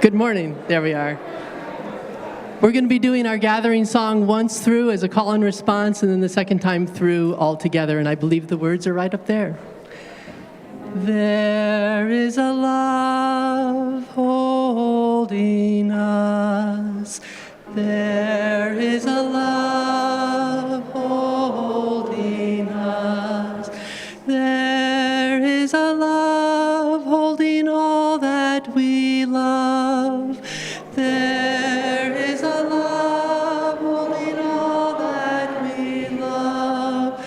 Good morning. There we are. We're going to be doing our gathering song once through as a call and response, and then the second time through all together. And I believe the words are right up there. There is a love holding us. There is a love holding us. There is a love holding all that we love. There is a love holding all that we love.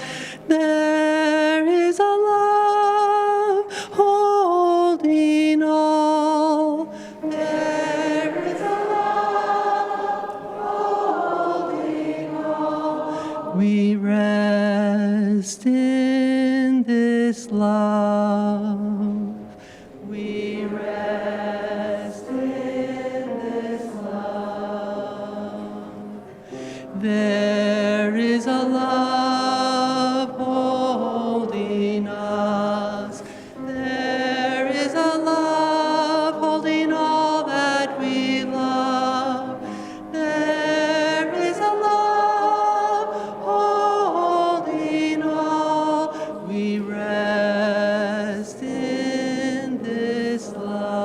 There is a love holding all. There is a love holding all. We rest in this love. We rest in this love. There is a love holding us. There is a love holding all that we love. There is a love holding all. We rest in this love.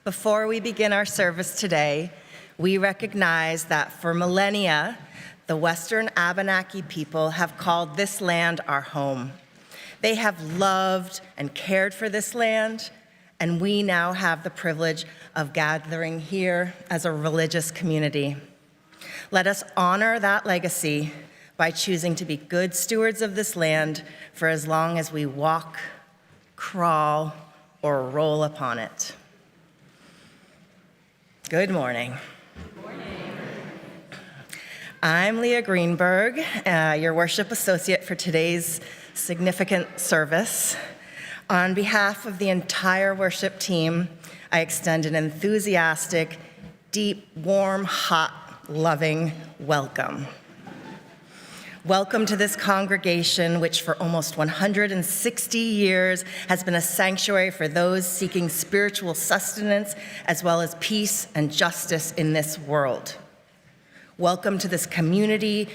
Before we begin our service today, we recognize that for millennia, the Western Abenaki people have called this land our home. They have loved and cared for this land, and we now have the privilege of gathering here as a religious community. Let us honor that legacy by choosing to be good stewards of this land for as long as we walk, crawl, or roll upon it. Good morning. Good morning. I'm Leah Greenberg, your worship associate for today's significant service. On behalf of the entire worship team, I extend an enthusiastic, deep, warm, hot, loving welcome. Welcome to this congregation, which for almost 160 years has been a sanctuary for those seeking spiritual sustenance as well as peace and justice in this world. Welcome to this community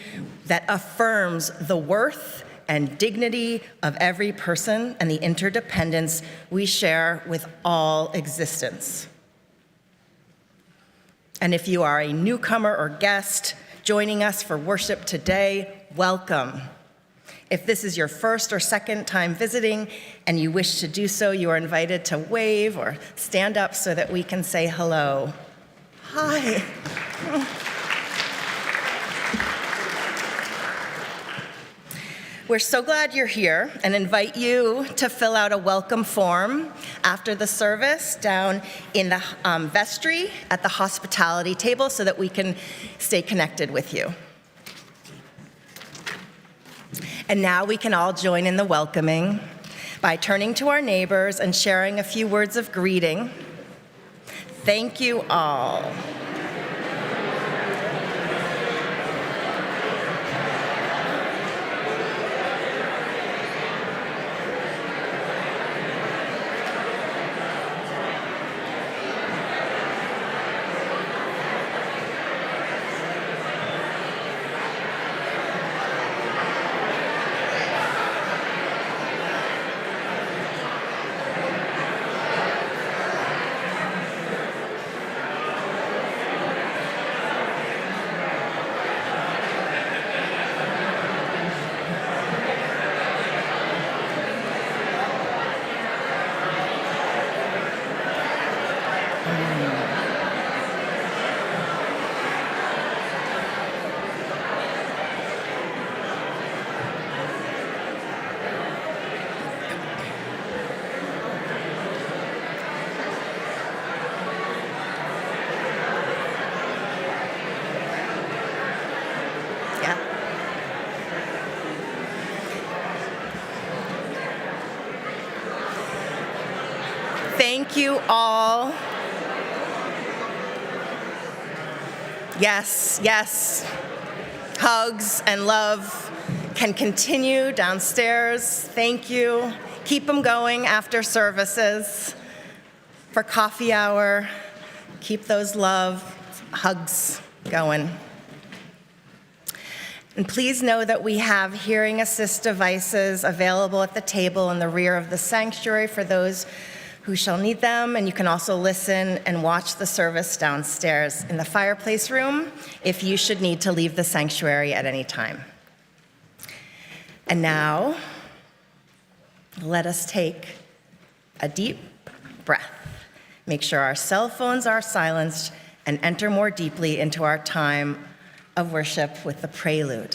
that affirms the worth and dignity of every person and the interdependence we share with all existence. And if you are a newcomer or guest joining us for worship today, welcome. If this is your first or second time visiting and you wish to do so, you are invited to wave or stand up so that we can say hello. Hi. We're so glad you're here and invite you to fill out a welcome form after the service down in the vestry at the hospitality table so that we can stay connected with you. And now we can all join in the welcoming by turning to our neighbors and sharing a few words of greeting. Thank you all. Thank you all. Yes, yes. Hugs and love can continue downstairs. Thank you. Keep them going after services. For coffee hour, keep those love hugs going. And please know that we have hearing assist devices available at the table in the rear of the sanctuary for those who shall need them, and you can also listen and watch the service downstairs in the fireplace room if you should need to leave the sanctuary at any time. And now, let us take a deep breath, make sure our cell phones are silenced, and enter more deeply into our time of worship with the prelude.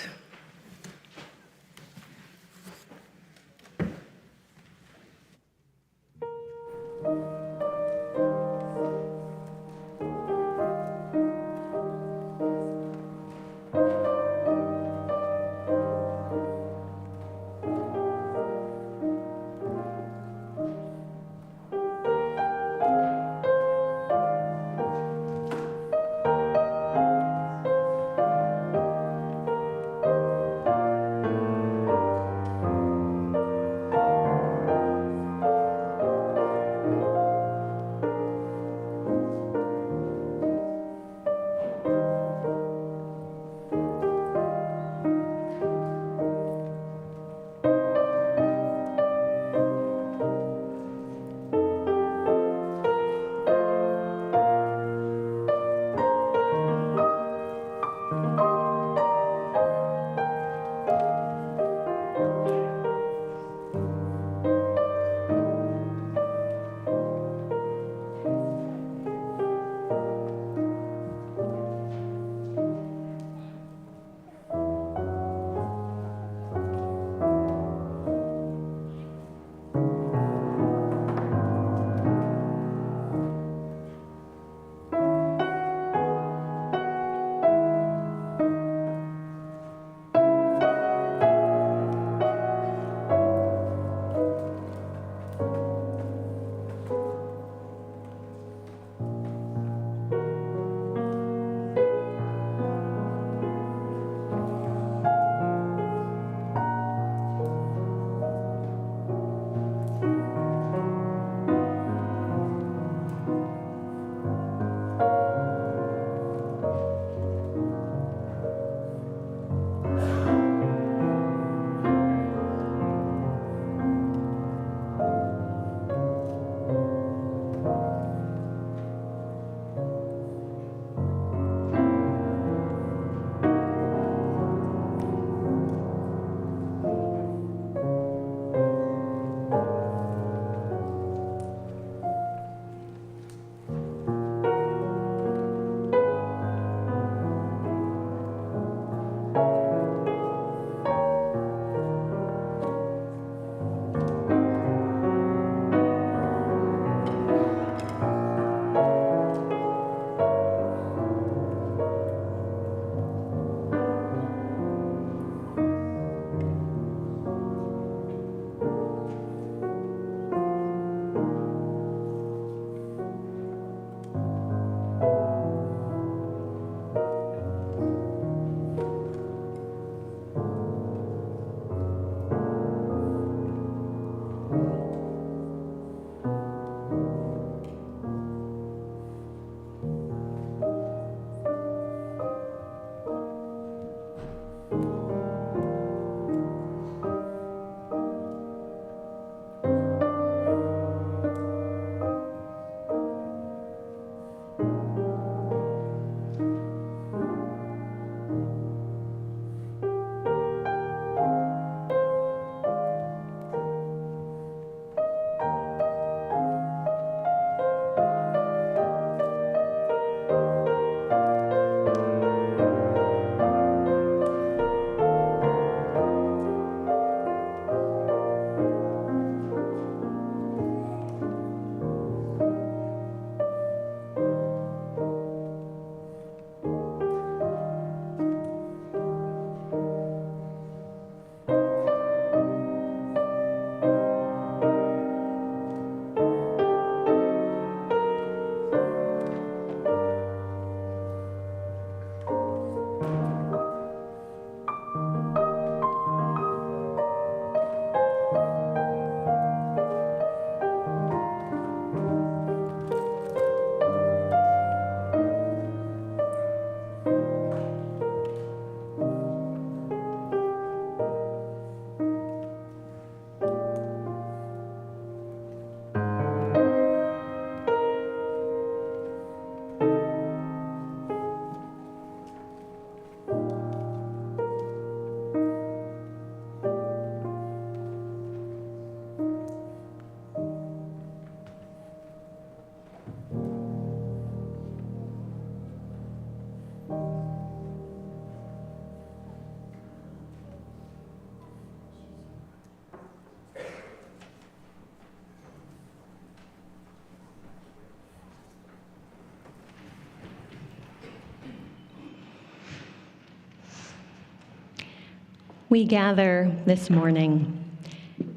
We gather this morning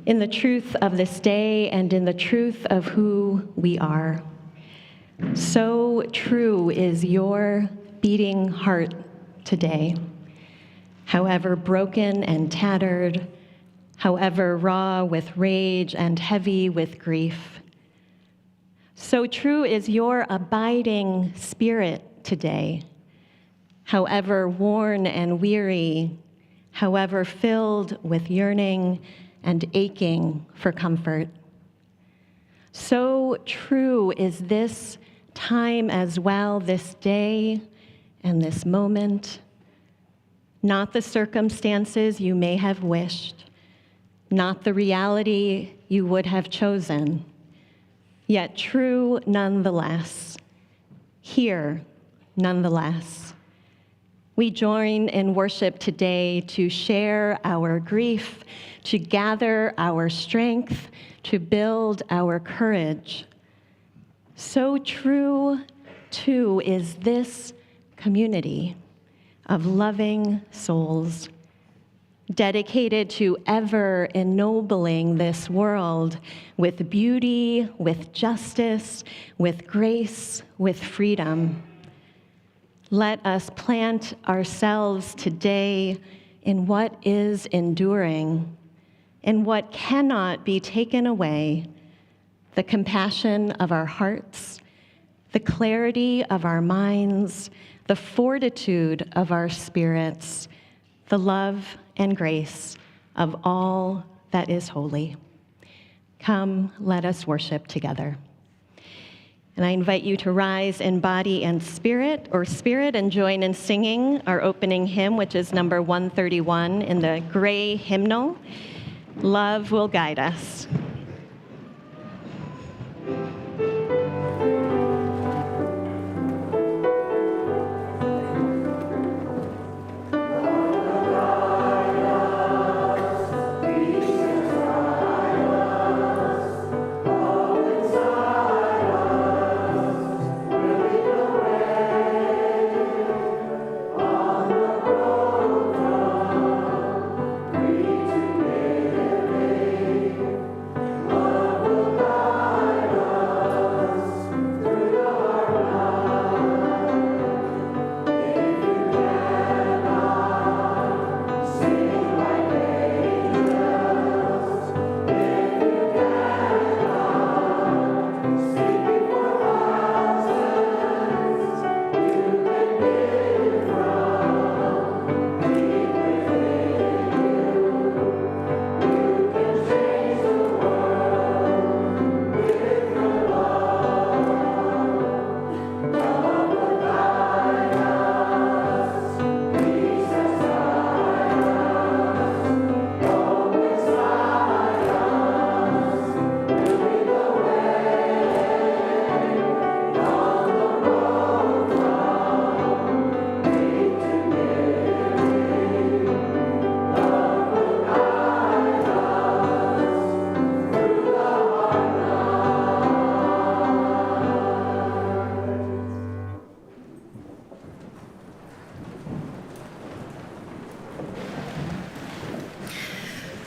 in the truth of this day and in the truth of who we are. So true is your beating heart today, however broken and tattered, however raw with rage and heavy with grief. So true is your abiding spirit today, however worn and weary, however filled with yearning and aching for comfort. So true is this time as well, this day and this moment. Not the circumstances you may have wished, not the reality you would have chosen, yet true nonetheless, here nonetheless. We join in worship today to share our grief, to gather our strength, to build our courage. So true, too, is this community of loving souls, dedicated to ever ennobling this world with beauty, with justice, with grace, with freedom. Let us plant ourselves today in what is enduring, in what cannot be taken away, the compassion of our hearts, the clarity of our minds, the fortitude of our spirits, the love and grace of all that is holy. Come, let us worship together. And I invite you to rise in body and spirit, and join in singing our opening hymn, which is number 131 in the gray hymnal, Love Will Guide Us.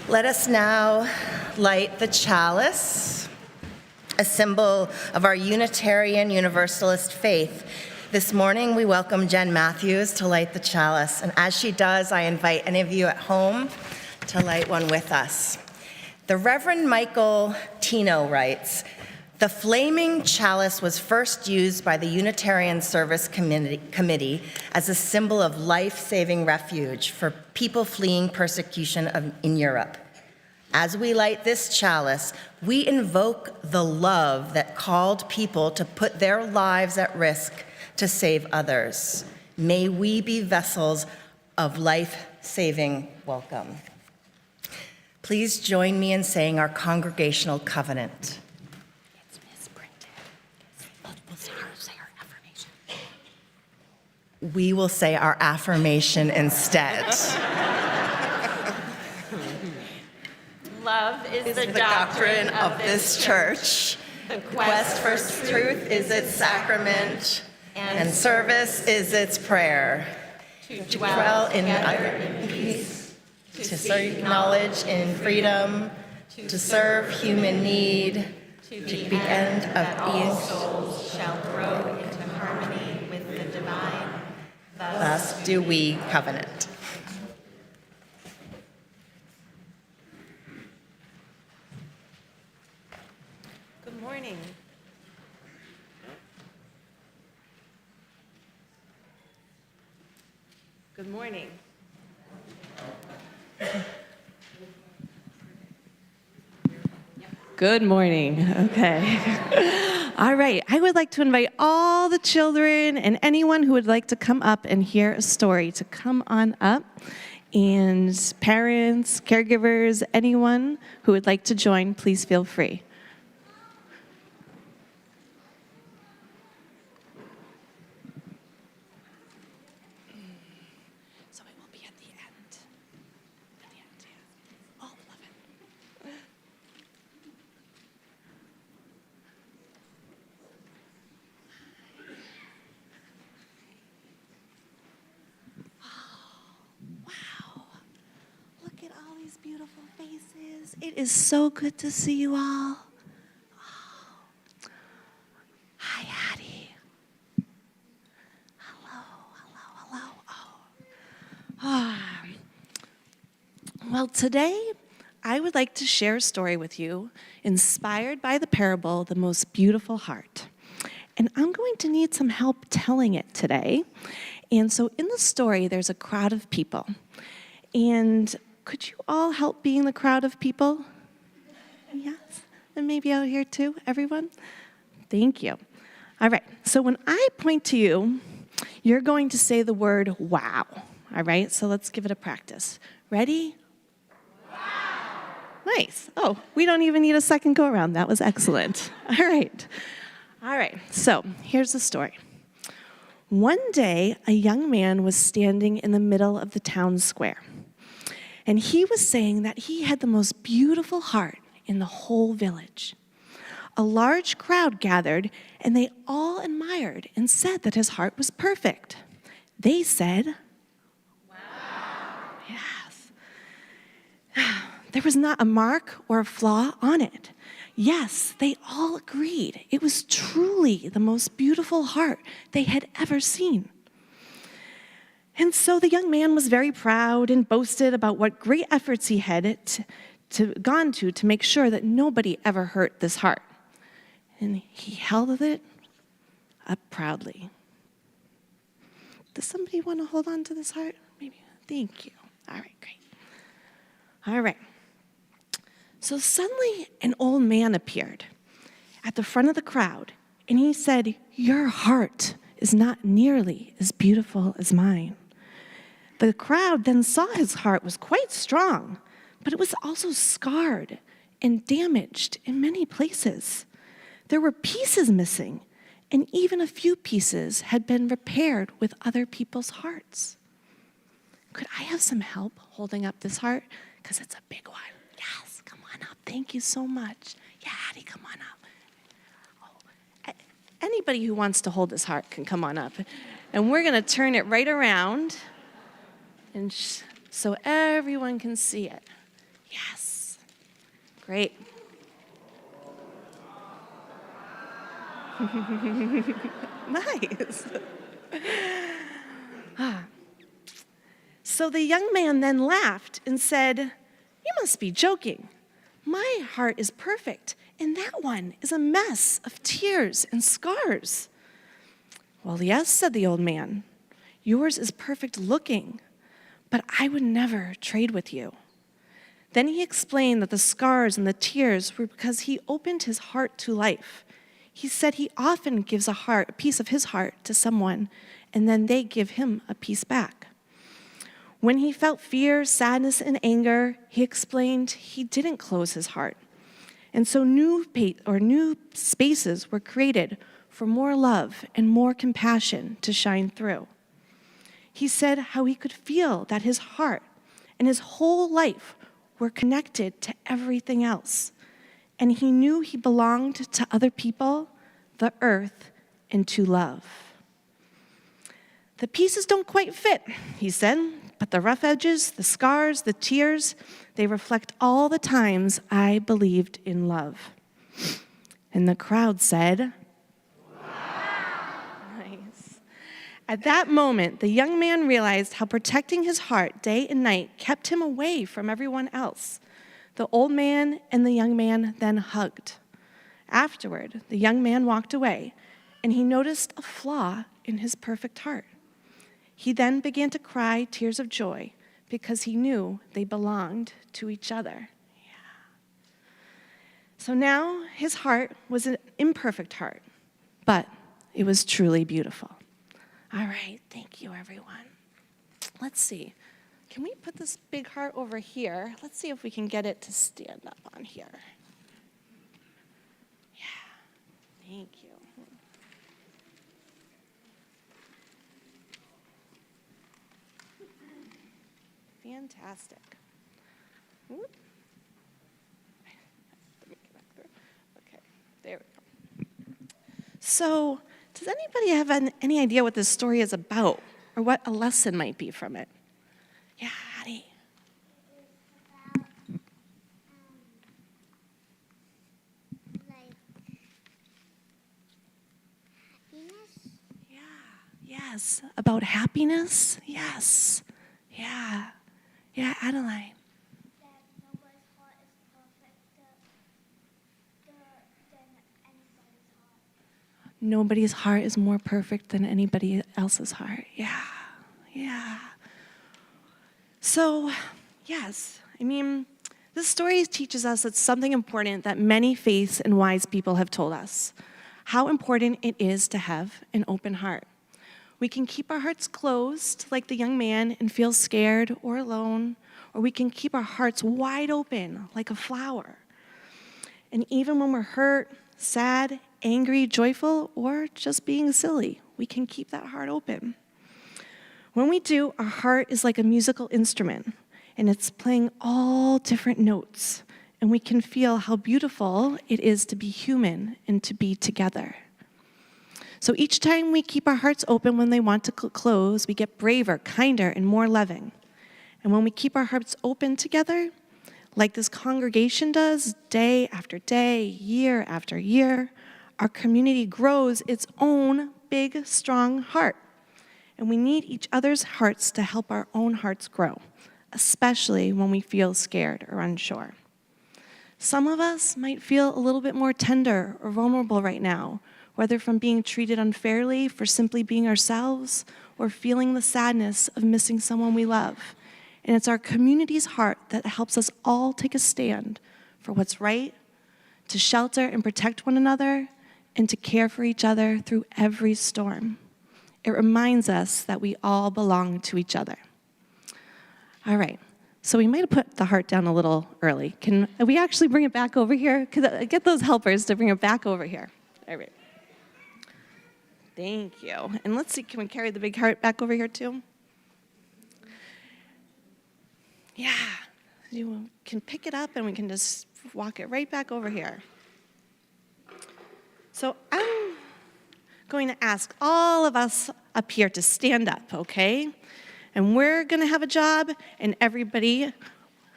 Let us now light the chalice, a symbol of our Unitarian Universalist faith. This morning, we welcome Jen Matthews to light the chalice, and as she does, I invite any of you at home to light one with us. The Reverend Michael Tino writes, "The flaming chalice was first used by the Unitarian Service Committee as a symbol of life-saving refuge for people fleeing persecution in Europe. As we light this chalice, we invoke the love that called people to put their lives at risk to save others. May we be vessels of life-saving welcome." Please join me in saying our congregational covenant. It's misprinted. We'll say our affirmation. We will say our affirmation instead. Love is The doctrine of this church. The quest for truth is its sacrament, and service is its prayer. To dwell in peace, to seek knowledge in freedom, to serve human need, to the end of each souls shall grow into harmony with the divine. Thus do we covenant. Good morning. Good morning. Good morning. Okay. All right. I would like to invite all the children and anyone who would like to come up and hear a story to come on up. And parents, caregivers, anyone who would like to join, please feel free. So it will be at the end. At the end, yeah. All 11. Wow. Look at all these beautiful faces. It is so good to see you all. Oh. Hi, Hattie. Hello, hello, hello. Oh. Ah. Well, today I would like to share a story with you inspired by the parable, The Most Beautiful Heart. And I'm going to need some help telling it today. And so in the story, there's a crowd of people. And could you all help being the crowd of people? Yes. And maybe out here too, everyone? Thank you. All right. So when I point to you, you're going to say the word wow. All right. So let's give it a practice. Ready? Wow. Nice. Oh, we don't even need a second go around. That was excellent. All right. All right. So here's the story. One day, a young man was standing in the middle of the town square, and he was saying that he had the most beautiful heart in the whole village. A large crowd gathered, and they all admired and said that his heart was perfect. They said, "Wow." Yes. There was not a mark or a flaw on it. Yes, they all agreed. It was truly the most beautiful heart they had ever seen. And so the young man was very proud and boasted about what great efforts he had gone to make sure that nobody ever hurt this heart. And he held it up proudly. Does somebody want to hold on to this heart? Maybe. Thank you. All right, great. All right. So suddenly an old man appeared at the front of the crowd, and he said, "Your heart is not nearly as beautiful as mine." The crowd then saw his heart was quite strong, but it was also scarred and damaged in many places. There were pieces missing, and even a few pieces had been repaired with other people's hearts. Could I have some help holding up this heart? Because it's a big one. Yes, come on up. Thank you so much. Yeah, Hattie, come on up. Oh, anybody who wants to hold this heart can come on up. And we're going to turn it right around and so everyone can see it. Yes. Great. Nice. So the young man then laughed and said, "You must be joking. My heart is perfect, and that one is a mess of tears and scars." "Well, yes," said the old man. "Yours is perfect looking, but I would never trade with you." Then he explained that the scars and the tears were because he opened his heart to life. He said he often gives a piece of his heart to someone, and then they give him a piece back. When he felt fear, sadness, and anger, he explained he didn't close his heart. And so new spaces were created for more love and more compassion to shine through. He said how he could feel that his heart and his whole life were connected to everything else. And he knew he belonged to other people, the earth, and to love. "The pieces don't quite fit," he said, "but the rough edges, the scars, the tears, they reflect all the times I believed in love." And the crowd said, "Nice." At that moment, the young man realized how protecting his heart day and night kept him away from everyone else. The old man and the young man then hugged. Afterward, the young man walked away, and he noticed a flaw in his perfect heart. He then began to cry tears of joy because he knew they belonged to each other. Yeah. So now his heart was an imperfect heart, but it was truly beautiful. All right, thank you, everyone. Let's see. Can we put this big heart over here? Let's see if we can get it to stand up on here. Yeah, thank you. Fantastic. Whoop. Let me get back there. Okay, there we go. So, does anybody have any idea what this story is about or what a lesson might be from it? Yeah, Hattie. Yes, about happiness? Yes. Yeah. Yeah, Adeline. That nobody's heart is perfect than anybody's heart. Nobody's heart is more perfect than anybody else's heart. Yeah. Yeah. So, yes, this story teaches us that something important that many faiths and wise people have told us, how important it is to have an open heart. We can keep our hearts closed, like the young man, and feel scared or alone, or we can keep our hearts wide open, like a flower. And even when we're hurt, sad, angry, joyful, or just being silly, we can keep that heart open. When we do, our heart is like a musical instrument, and it's playing all different notes, and we can feel how beautiful it is to be human and to be together. So each time we keep our hearts open when they want to close, we get braver, kinder, and more loving. And when we keep our hearts open together, like this congregation does day after day, year after year, our community grows its own big, strong heart. And we need each other's hearts to help our own hearts grow, especially when we feel scared or unsure. Some of us might feel a little bit more tender or vulnerable right now, whether from being treated unfairly for simply being ourselves or feeling the sadness of missing someone we love. And it's our community's heart that helps us all take a stand for what's right, to shelter and protect one another, and to care for each other through every storm. It reminds us that we all belong to each other. All right, so we might have put the heart down a little early. Can we actually bring it back over here? Get those helpers to bring it back over here. All right. Thank you. And let's see, can we carry the big heart back over here too? Yeah, you can pick it up and we can just walk it right back over here. So I'm going to ask all of us up here to stand up, okay? And we're going to have a job, and everybody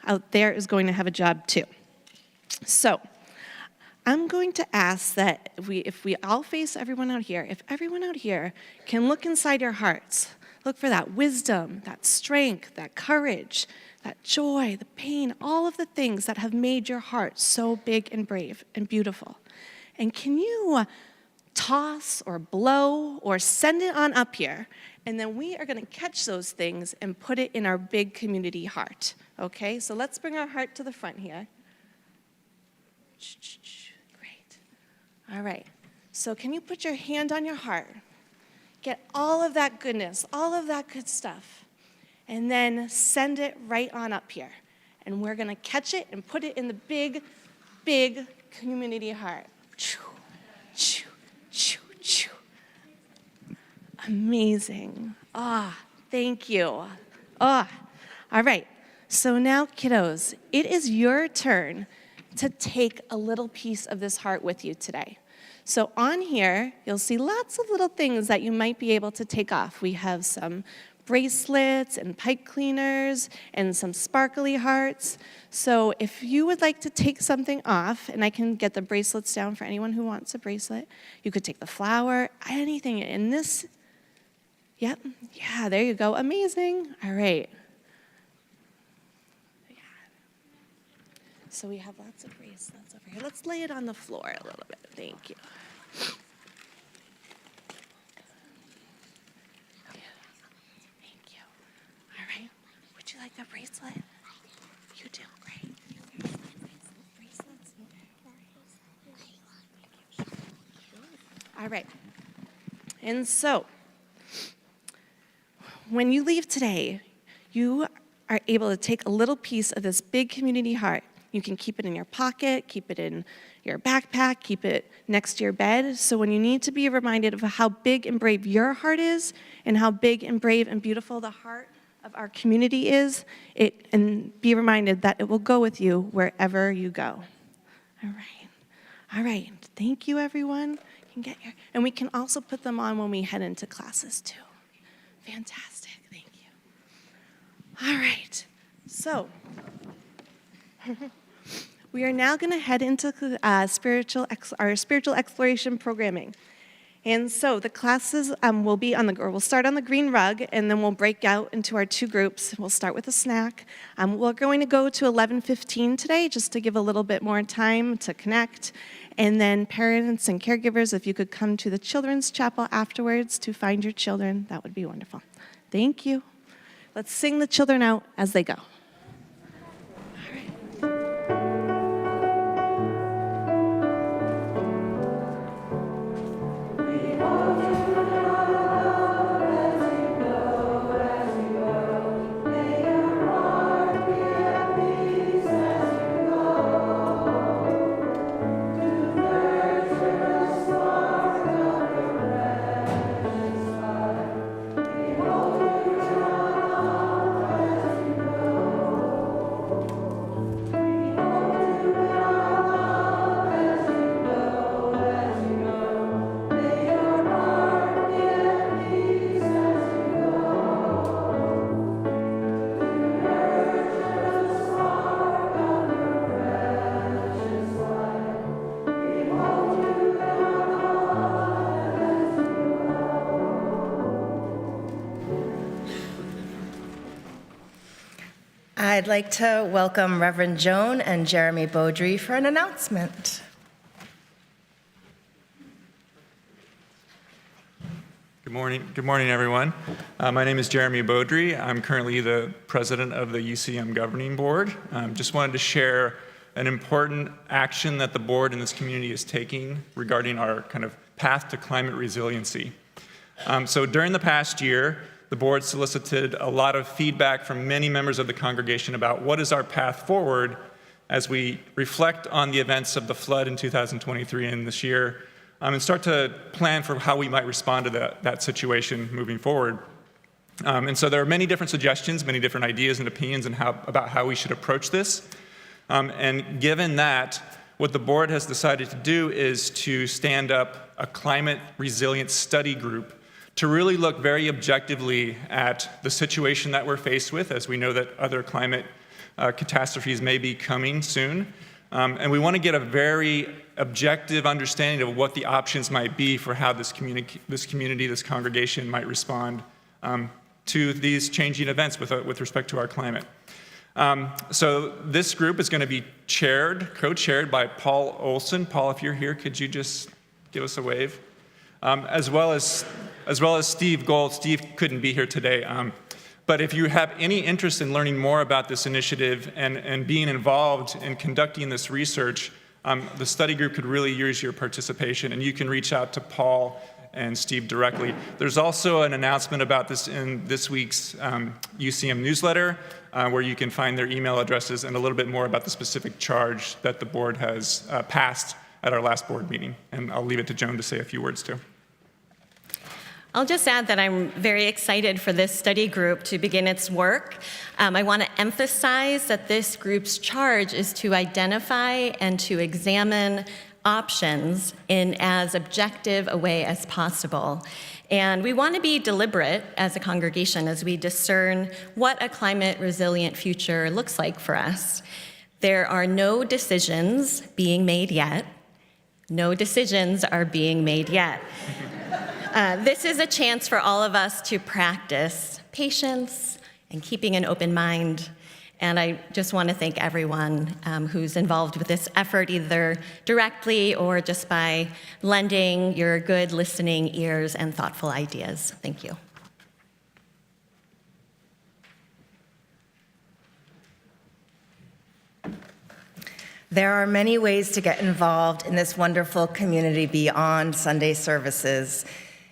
out there is going to have a job too. So I'm going to ask that if we all face everyone out here, if everyone out here can look inside your hearts, look for that wisdom, that strength, that courage, that joy, the pain, all of the things that have made your heart so big and brave and beautiful. And can you toss or blow or send it on up here? And then we are going to catch those things and put it in our big community heart. Okay, so let's bring our heart to the front here. Great. All right. So can you put your hand on your heart? Get all of that goodness, all of that good stuff, and then send it right on up here. And we're going to catch it and put it in the big, big community heart. Amazing. Thank you. All right. So now, kiddos, it is your turn to take a little piece of this heart with you today. So on here, you'll see lots of little things that you might be able to take off. We have some bracelets and pipe cleaners and some sparkly hearts. So if you would like to take something off, and I can get the bracelets down for anyone who wants a bracelet, you could take the flower, anything in this. Yep, yeah, there you go, amazing. All right. Yeah. So we have lots of bracelets over here. Let's lay it on the floor a little bit, thank you. Would you like a bracelet? You do, great. Bracelets? All right. And so, when you leave today, you are able to take a little piece of this big community heart. You can keep it in your pocket, keep it in your backpack, keep it next to your bed. So when you need to be reminded of how big and brave your heart is and how big and brave and beautiful the heart of our community is, and be reminded that it will go with you wherever you go. All right. Thank you, everyone. You can get and we can also put them on when we head into classes too. Fantastic. Thank you. All right. So we are now going to head into our spiritual exploration programming. And so the classes we'll start on the green rug, and then we'll break out into our two groups. We'll start with a snack. We're going to go to 11:15 today, just to give a little bit more time to connect. And then parents and caregivers, if you could come to the children's chapel afterwards to find your children, that would be wonderful. Thank you. Let's sing the children out as they go. I'd like to welcome Reverend Joan and Jeremy Beaudry for an announcement. Good morning, everyone. My name is Jeremy Beaudry. I'm currently the president of the UCM Governing Board. Just wanted to share an important action that the board and this community is taking regarding our kind of path to climate resiliency. So during the past year, the board solicited a lot of feedback from many members of the congregation about what is our path forward as we reflect on the events of the flood in 2023 and this year, and start to plan for how we might respond to that situation moving forward. And so there are many different suggestions, many different ideas and opinions about how we should approach this. And given that, what the board has decided to do is to stand up a climate resilience study group to really look very objectively at the situation that we're faced with, as we know that other climate catastrophes may be coming soon. And we want to get a very objective understanding of what the options might be for how this congregation might respond to these changing events with respect to our climate. So this group is going to be co-chaired by Paul Olson. Paul, if you're here, could you just give us a wave? As well as Steve Gold. Steve couldn't be here today. But if you have any interest in learning more about this initiative and being involved in conducting this research, the study group could really use your participation, and you can reach out to Paul and Steve directly. There's also an announcement about this in this week's UCM newsletter, where you can find their email addresses and a little bit more about the specific charge that the board has passed at our last board meeting. And I'll leave it to Joan to say a few words too. I'll just add that I'm very excited for this study group to begin its work. I want to emphasize that this group's charge is to identify and to examine options in as objective a way as possible. And we want to be deliberate as a congregation as we discern what a climate resilient future looks like for us. There are no decisions being made yet. No decisions are being made yet. This is a chance for all of us to practice patience and keeping an open mind. And I just want to thank everyone who's involved with this effort, either directly or just by lending your good listening ears and thoughtful ideas. Thank you. There are many ways to get involved in this wonderful community beyond Sunday services.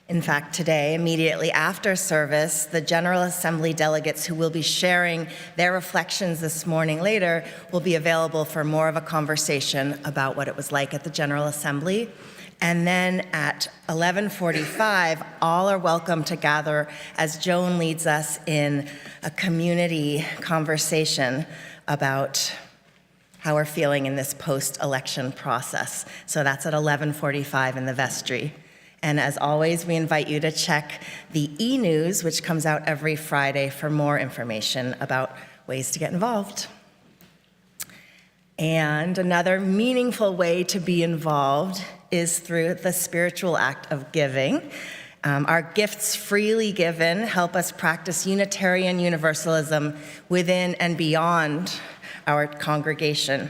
In fact, today, immediately after service, the General Assembly delegates who will be sharing their reflections this morning later will be available for more of a conversation about what it was like at the General Assembly. And then at 11:45, all are welcome to gather as Joan leads us in a community conversation about how we're feeling in this post-election process. So that's at 11:45 in the vestry. And as always, we invite you to check the e-news, which comes out every Friday, for more information about ways to get involved. And another meaningful way to be involved is through the spiritual act of giving. Our gifts freely given help us practice Unitarian Universalism within and beyond our congregation.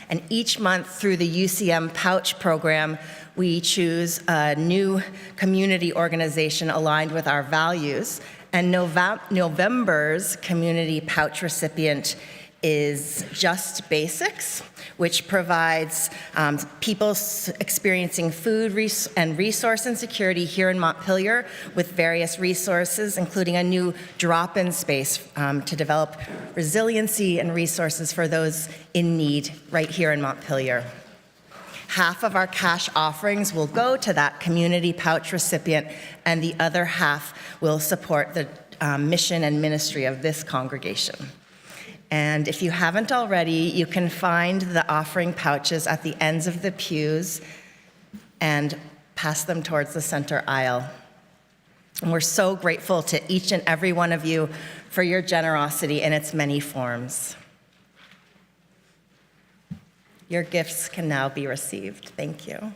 And each month through the UCM Pouch program, we choose a new community organization aligned with our values. And November's community pouch recipient is Just Basics, which provides people experiencing food and resource insecurity here in Montpelier with various resources, including a new drop-in space to develop resiliency and resources for those in need right here in Montpelier. Half of our cash offerings will go to that community pouch recipient, and the other half will support the mission and ministry of this congregation. And if you haven't already, you can find the offering pouches at the ends of the pews and pass them towards the center aisle. And we're so grateful to each and every one of you for your generosity in its many forms. Your gifts can now be received. Thank you.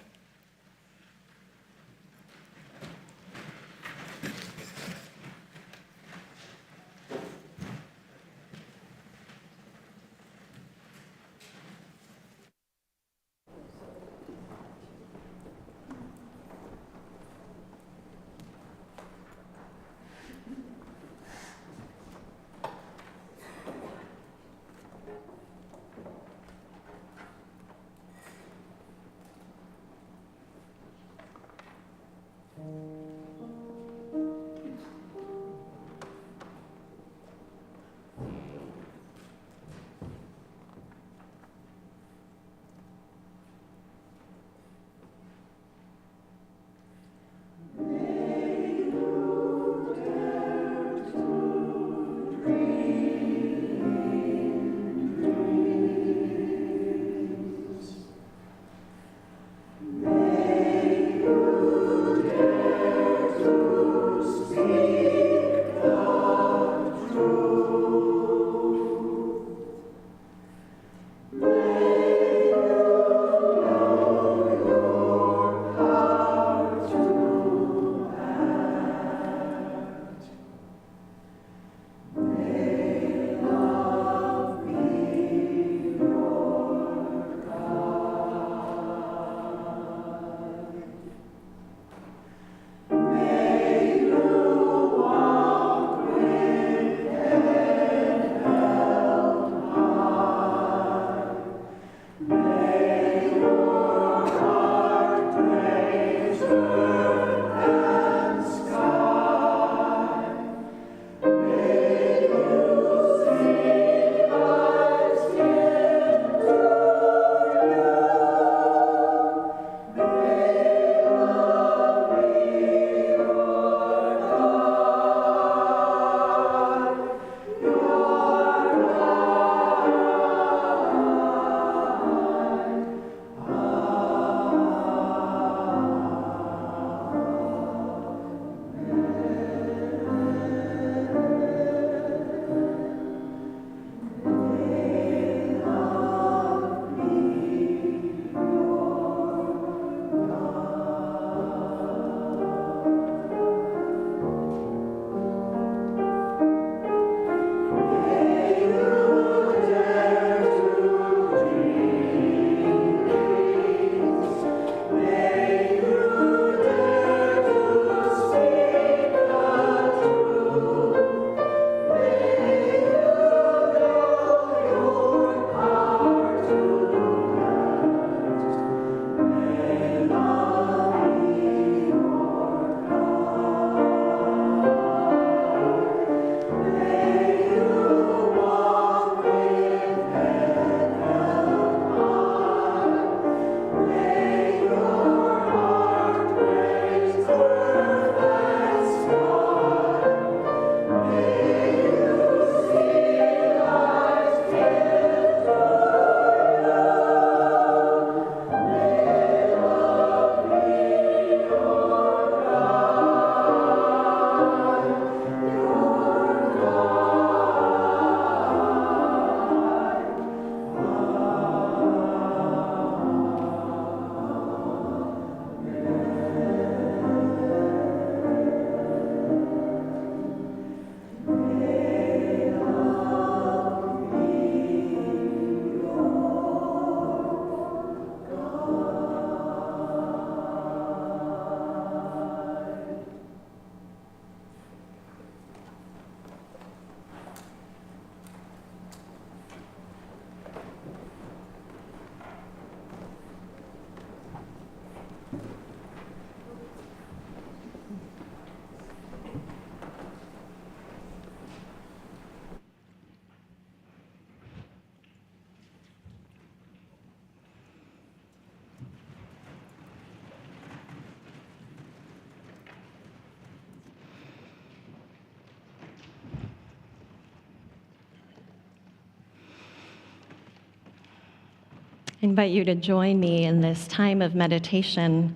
I invite you to join me in this time of meditation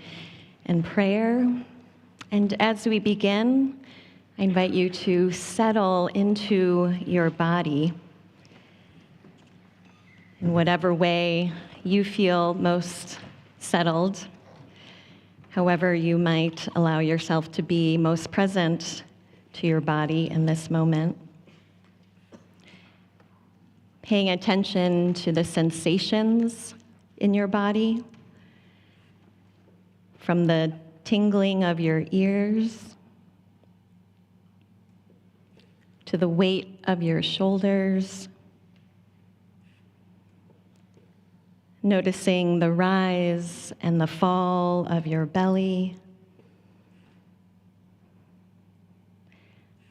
and prayer. And as we begin, I invite you to settle into your body in whatever way you feel most settled, however you might allow yourself to be most present to your body in this moment. Paying attention to the sensations in your body, from the tingling of your ears to the weight of your shoulders, noticing the rise and the fall of your belly,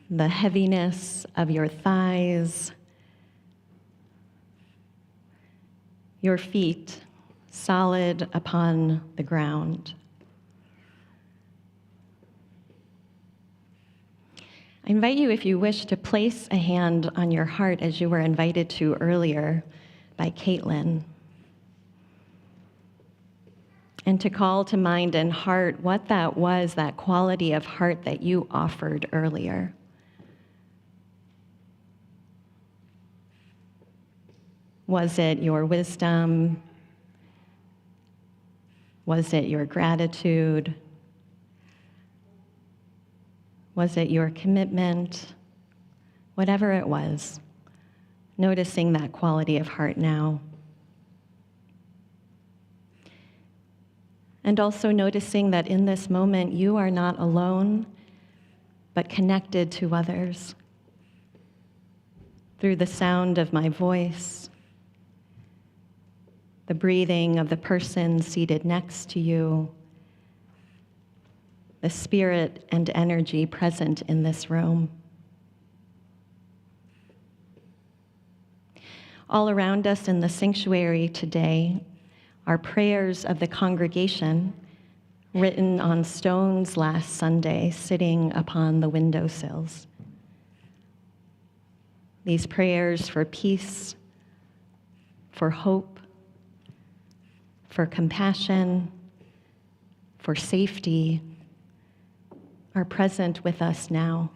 the heaviness of your thighs, your feet solid upon the ground. I invite you, if you wish, to place a hand on your heart as you were invited to earlier by Caitlin, and to call to mind and heart what that was, that quality of heart that you offered earlier. Was it your wisdom? Was it your gratitude? Was it your commitment? Whatever it was, noticing that quality of heart now. And also noticing that in this moment, you are not alone, but connected to others through the sound of my voice, the breathing of the person seated next to you, the spirit and energy present in this room. All around us in the sanctuary today are prayers of the congregation written on stones last Sunday, sitting upon the windowsills. These prayers for peace, for hope, for compassion, for safety, are present with us now.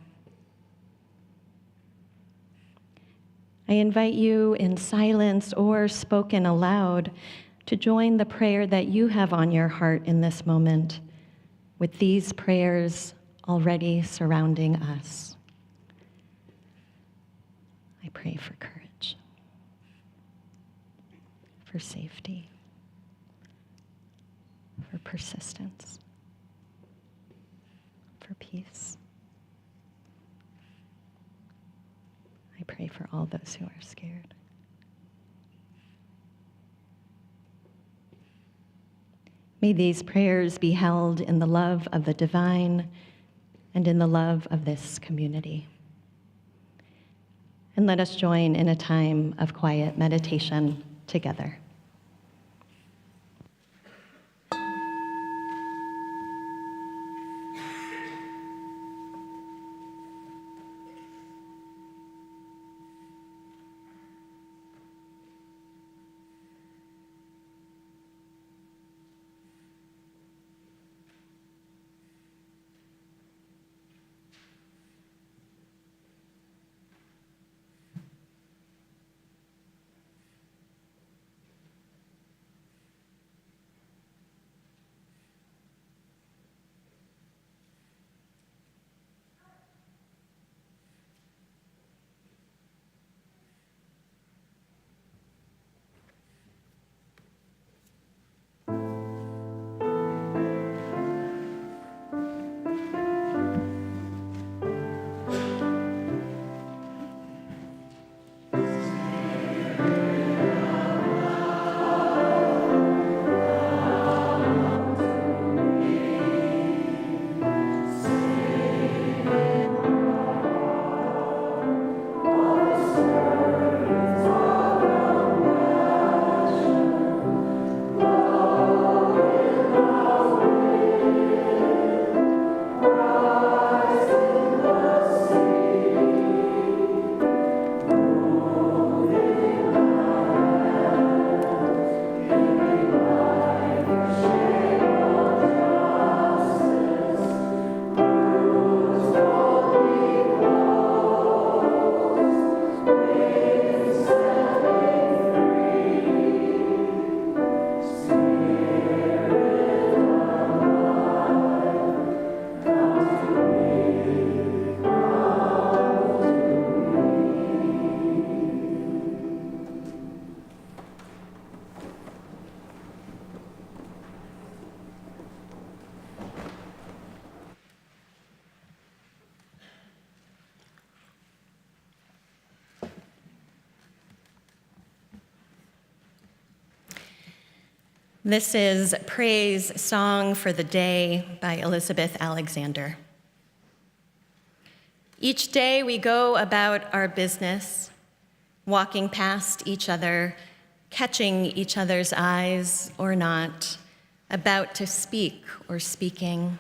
I invite you in silence or spoken aloud to join the prayer that you have on your heart in this moment with these prayers already surrounding us. I pray for courage, for safety, for persistence, for peace. I pray for all those who are scared. May these prayers be held in the love of the divine and in the love of this community. And let us join in a time of quiet meditation together. This is Praise Song for the Day by Elizabeth Alexander. Each day we go about our business, walking past each other, catching each other's eyes or not, about to speak or speaking.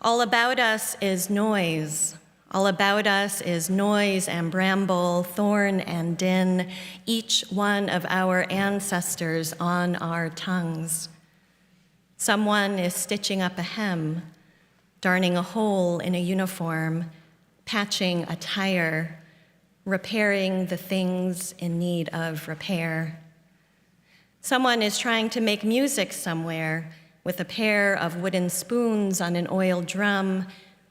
All about us is noise. All about us is noise and bramble, thorn and din, each one of our ancestors on our tongues. Someone is stitching up a hem, darning a hole in a uniform, patching a tire, repairing the things in need of repair. Someone is trying to make music somewhere with a pair of wooden spoons on an oil drum,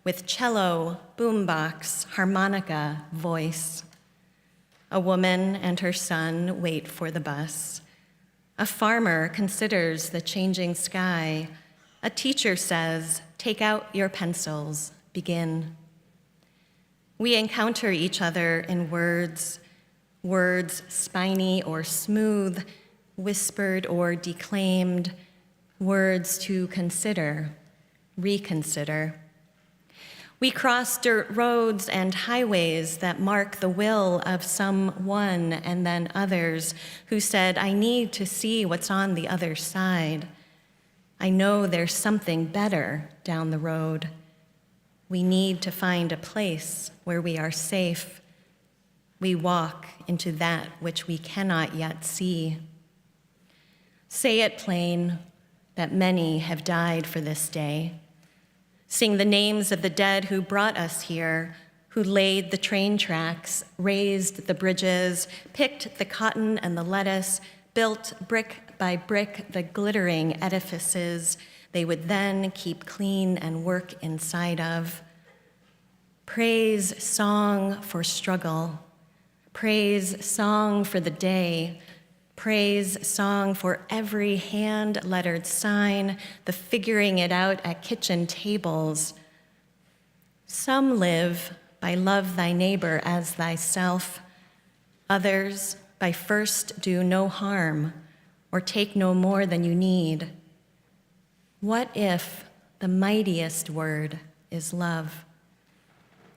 with cello, boombox, harmonica, voice. A woman and her son wait for the bus. A farmer considers the changing sky. A teacher says, "Take out your pencils, begin." We encounter each other in words, words spiny or smooth, whispered or declaimed, words to consider, reconsider. We cross dirt roads and highways that mark the will of someone and then others who said, "I need to see what's on the other side. I know there's something better down the road. We need to find a place where we are safe. We walk into that which we cannot yet see. Say it plain that many have died for this day. Sing the names of the dead who brought us here, who laid the train tracks, raised the bridges, picked the cotton and the lettuce, built brick by brick the glittering edifices they would then keep clean and work inside of. Praise song for struggle. Praise song for the day. Praise song for every hand-lettered sign, the figuring it out at kitchen tables. Some live by love thy neighbor as thyself. Others by first do no harm or take no more than you need. What if the mightiest word is love?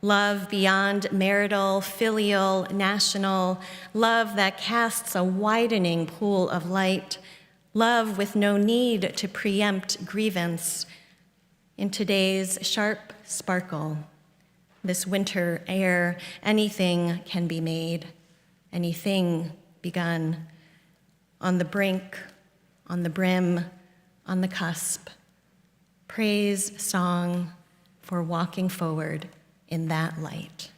Love beyond marital, filial, national, love that casts a widening pool of light, love with no need to preempt grievance. In today's sharp sparkle, this winter air, anything can be made, anything begun. On the brink, on the brim, on the cusp. Praise song for walking forward in that light.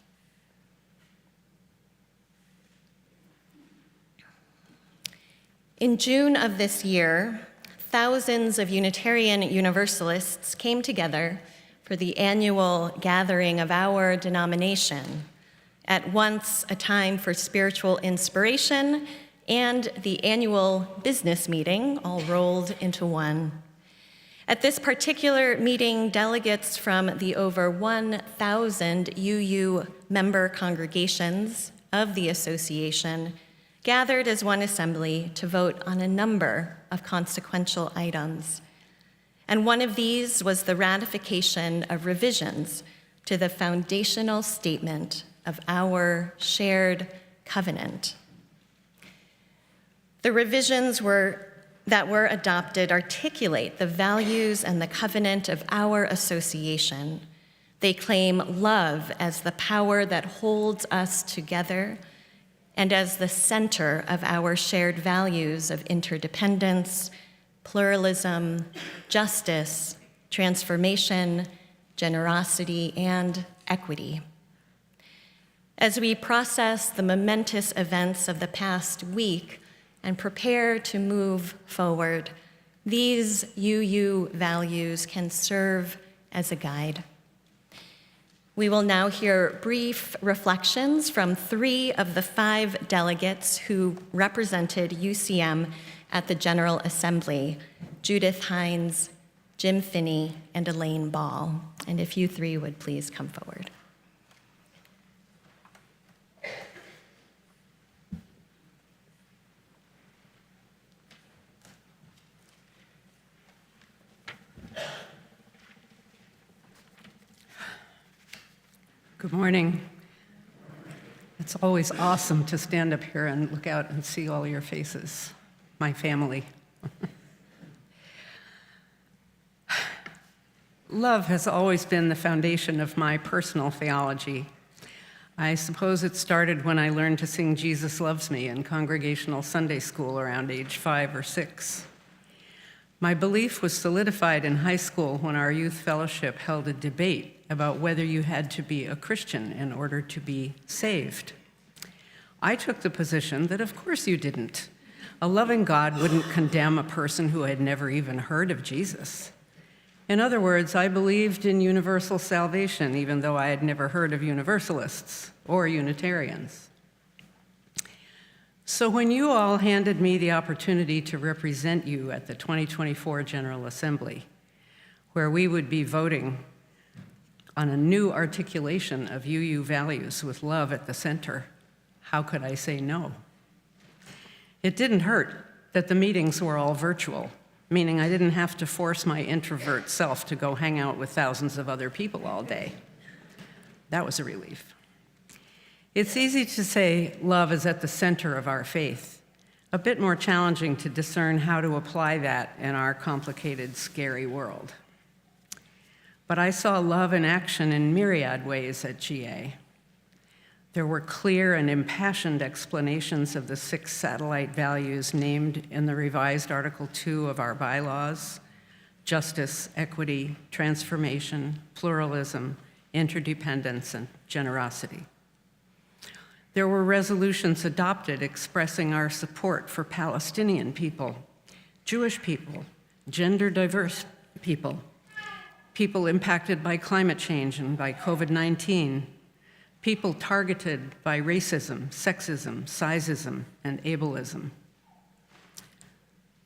In June of this year, thousands of Unitarian Universalists came together for the annual gathering of our denomination, at once a time for spiritual inspiration and the annual business meeting, all rolled into one. At this particular meeting, delegates from the over 1,000 UU member congregations of the association gathered as one assembly to vote on a number of consequential items. And one of these was the ratification of revisions to the foundational statement of our shared covenant. The revisions that were adopted articulate the values and the covenant of our association. They claim love as the power that holds us together and as the center of our shared values of interdependence, pluralism, justice, transformation, generosity, and equity. As we process the momentous events of the past week, and prepare to move forward, these UU values can serve as a guide. We will now hear brief reflections from 3 of the 5 delegates who represented UCM at the General Assembly, Judith Hines, Jim Finney, and Elaine Ball. And if you 3 would please come forward. Good morning. It's always awesome to stand up here and look out and see all your faces, my family. Love has always been the foundation of my personal theology. I suppose it started when I learned to sing Jesus Loves Me in congregational Sunday school around age 5 or 6. My belief was solidified in high school when our youth fellowship held a debate about whether you had to be a Christian in order to be saved. I took the position that of course you didn't. A loving God wouldn't condemn a person who had never even heard of Jesus. In other words, I believed in universal salvation, even though I had never heard of Universalists or Unitarians. So when you all handed me the opportunity to represent you at the 2024 General Assembly, where we would be voting on a new articulation of UU values with love at the center, how could I say no? It didn't hurt that the meetings were all virtual, meaning I didn't have to force my introvert self to go hang out with thousands of other people all day. That was a relief. It's easy to say love is at the center of our faith. A bit more challenging to discern how to apply that in our complicated, scary world. But I saw love in action in myriad ways at GA. There were clear and impassioned explanations of the 6 satellite values named in the revised Article 2 of our bylaws: justice, equity, transformation, pluralism, interdependence, and generosity. There were resolutions adopted expressing our support for Palestinian people, Jewish people, gender diverse people, people impacted by climate change and by COVID-19, people targeted by racism, sexism, sizeism, and ableism.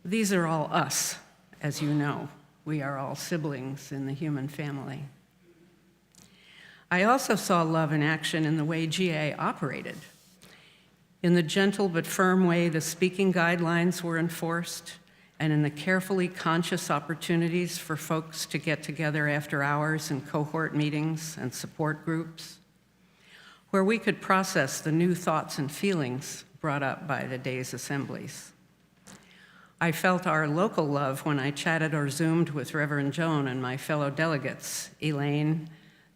These are all us, as you know. We are all siblings in the human family. I also saw love in action in the way GA operated. In the gentle but firm way the speaking guidelines were enforced, and in the carefully conscious opportunities for folks to get together after hours in cohort meetings and support groups, where we could process the new thoughts and feelings brought up by the day's assemblies. I felt our local love when I chatted or Zoomed with Reverend Joan and my fellow delegates, Elaine,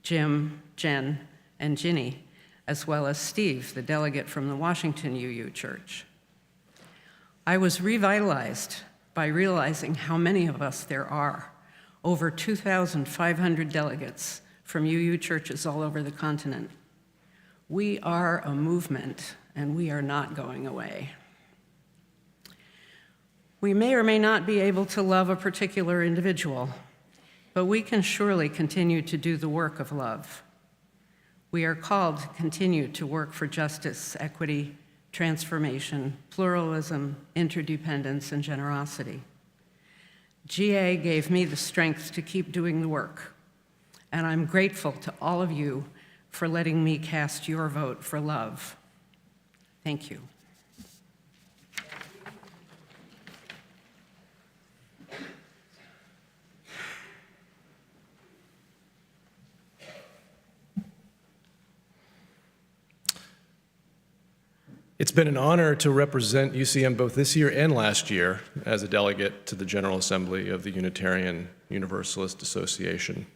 Jim, Jen, and Ginny, as well as Steve, the delegate from the Washington UU Church. I was revitalized by realizing how many of us there are, over 2,500 delegates from UU churches all over the continent. We are a movement, and we are not going away. We may or may not be able to love a particular individual, but we can surely continue to do the work of love. We are called to continue to work for justice, equity, transformation, pluralism, interdependence, and generosity. GA gave me the strength to keep doing the work, and I'm grateful to all of you for letting me cast your vote for love. Thank you. It's been an honor to represent UCM both this year and last year as a delegate to the General Assembly of the Unitarian Universalist Association.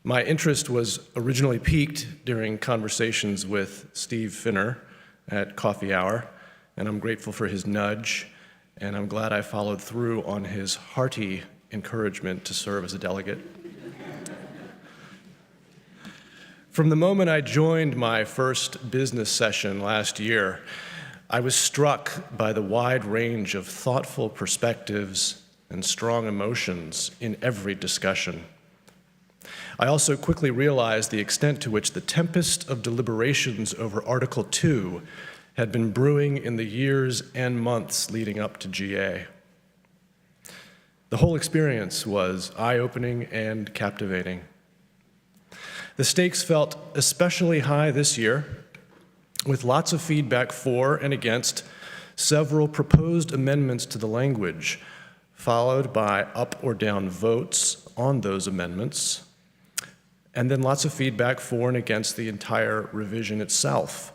My interest was originally piqued during conversations with Steve Finner at coffee hour, and I'm grateful for his nudge, and I'm glad I followed through on his hearty encouragement to serve as a delegate. From the moment I joined my first business session last year, I was struck by the wide range of thoughtful perspectives and strong emotions in every discussion. I also quickly realized the extent to which the tempest of deliberations over Article 2 had been brewing in the years and months leading up to GA. The whole experience was eye-opening and captivating. The stakes felt especially high this year, with lots of feedback for and against several proposed amendments to the language, followed by up or down votes on those amendments, and then lots of feedback for and against the entire revision itself,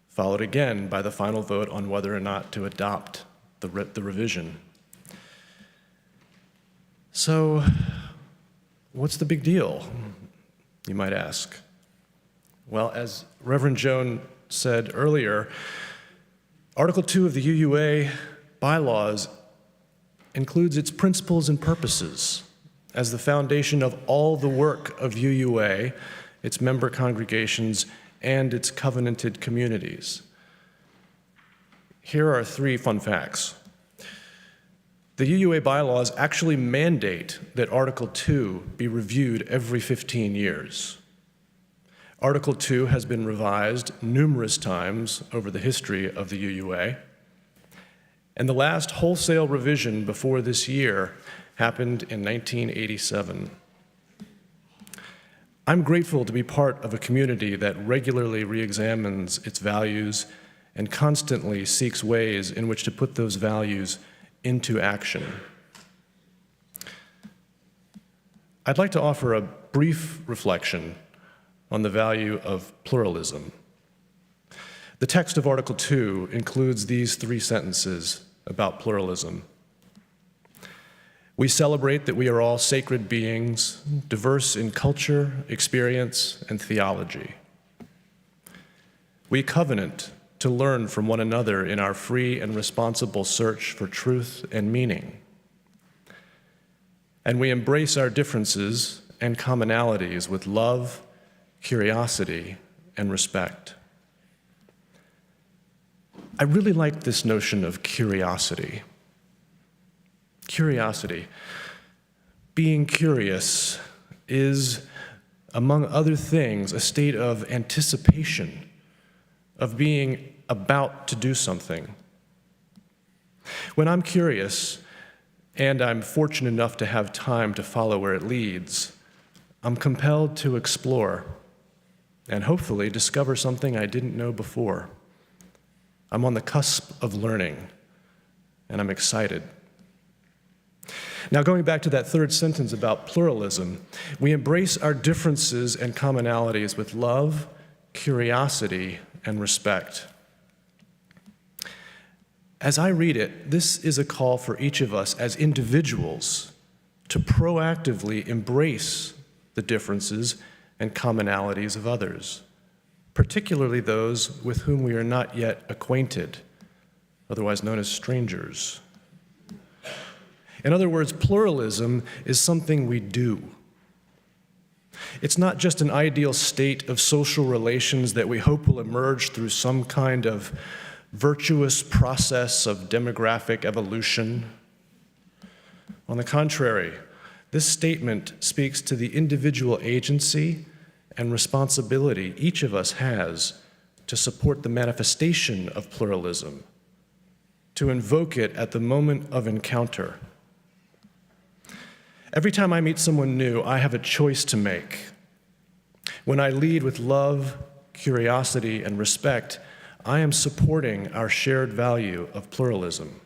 followed again by the final vote on whether or not to adopt the revision. So, what's the big deal, you might ask? Well, as Reverend Joan said earlier, Article 2 of the UUA bylaws includes its principles and purposes as the foundation of all the work of UUA, its member congregations, and its covenanted communities. Here are 3 fun facts. The UUA bylaws actually mandate that Article 2 be reviewed every 15 years. Article 2 has been revised numerous times over the history of the UUA, and the last wholesale revision before this year happened in 1987. I'm grateful to be part of a community that regularly re-examines its values and constantly seeks ways in which to put those values into action. I'd like to offer a brief reflection on the value of pluralism. The text of Article 2 includes these 3 sentences about pluralism. We celebrate that we are all sacred beings, diverse in culture, experience, and theology. We covenant to learn from one another in our free and responsible search for truth and meaning. And we embrace our differences and commonalities with love, curiosity, and respect. I really like this notion of curiosity. Curiosity. Being curious is, among other things, a state of anticipation, of being about to do something. When I'm curious, and I'm fortunate enough to have time to follow where it leads, I'm compelled to explore and hopefully discover something I didn't know before. I'm on the cusp of learning, and I'm excited. Now, going back to that 3rd sentence about pluralism, we embrace our differences and commonalities with love, curiosity, and respect. As I read it, this is a call for each of us as individuals to proactively embrace the differences and commonalities of others, particularly those with whom we are not yet acquainted, otherwise known as strangers. In other words, pluralism is something we do. It's not just an ideal state of social relations that we hope will emerge through some kind of virtuous process of demographic evolution. On the contrary, this statement speaks to the individual agency and responsibility each of us has to support the manifestation of pluralism, to invoke it at the moment of encounter. Every time I meet someone new, I have a choice to make. When I lead with love, curiosity, and respect, I am supporting our shared value of pluralism.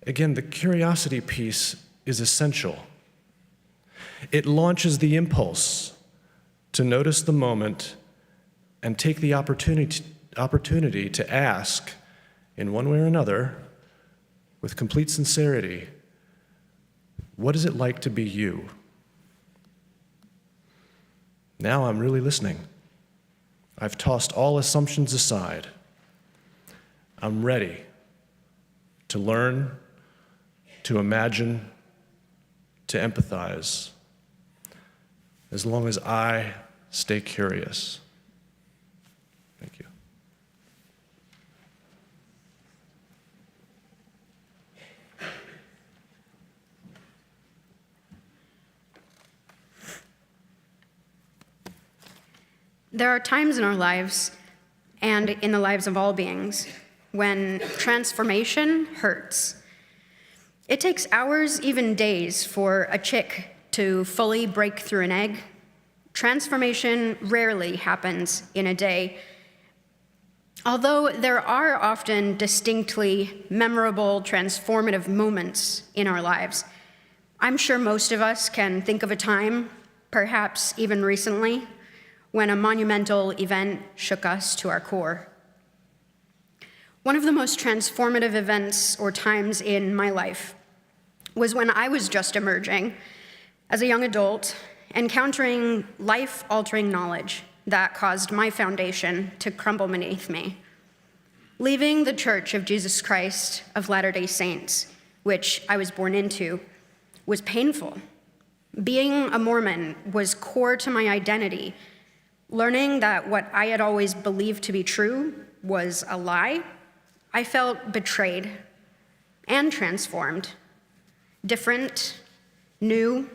Again, the curiosity piece is essential. It launches the impulse to notice the moment and take the opportunity to ask, in one way or another, with complete sincerity, what is it like to be you? Now I'm really listening. I've tossed all assumptions aside. I'm ready to learn, to imagine, to empathize, as long as I stay curious. Thank you. There are times in our lives, and in the lives of all beings, when transformation hurts. It takes hours, even days, for a chick to fully break through an egg. Transformation rarely happens in a day. Although there are often distinctly memorable, transformative moments in our lives, I'm sure most of us can think of a time perhaps even recently, when a monumental event shook us to our core. One of the most transformative events or times in my life was when I was just emerging as a young adult, encountering life-altering knowledge that caused my foundation to crumble beneath me. Leaving the Church of Jesus Christ of Latter-day Saints, which I was born into, was painful. Being a Mormon was core to my identity. Learning that what I had always believed to be true was a lie, I felt betrayed and transformed, different, new.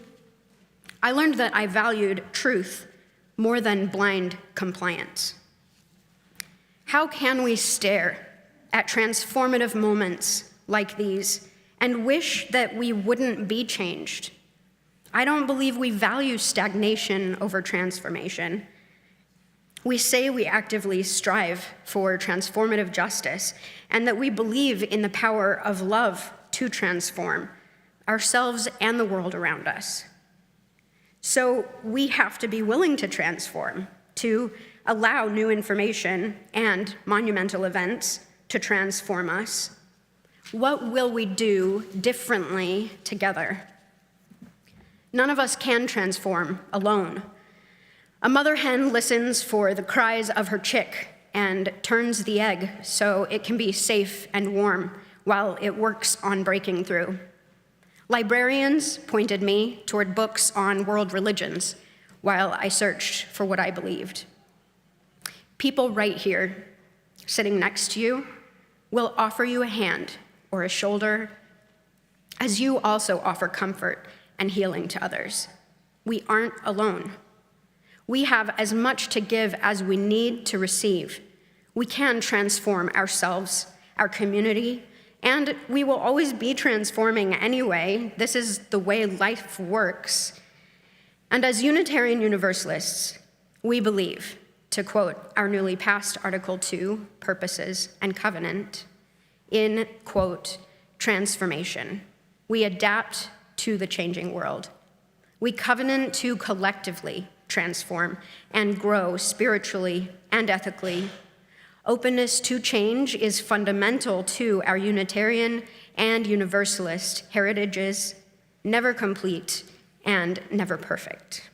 I learned that I valued truth more than blind compliance. How can we stare at transformative moments like these and wish that we wouldn't be changed? I don't believe we value stagnation over transformation. We say we actively strive for transformative justice and that we believe in the power of love to transform ourselves and the world around us. So we have to be willing to transform, to allow new information and monumental events to transform us. What will we do differently together? None of us can transform alone. A mother hen listens for the cries of her chick and turns the egg so it can be safe and warm while it works on breaking through. Librarians pointed me toward books on world religions while I searched for what I believed. People right here, sitting next to you, will offer you a hand or a shoulder as you also offer comfort and healing to others. We aren't alone. We have as much to give as we need to receive. We can transform ourselves, our community, and we will always be transforming anyway. This is the way life works. And as Unitarian Universalists, we believe, to quote our newly passed Article 2, Purposes and Covenant, in, quote, transformation. We adapt to the changing world. We covenant to collectively transform and grow spiritually and ethically. Openness to change is fundamental to our Unitarian and Universalist heritages, never complete and never perfect.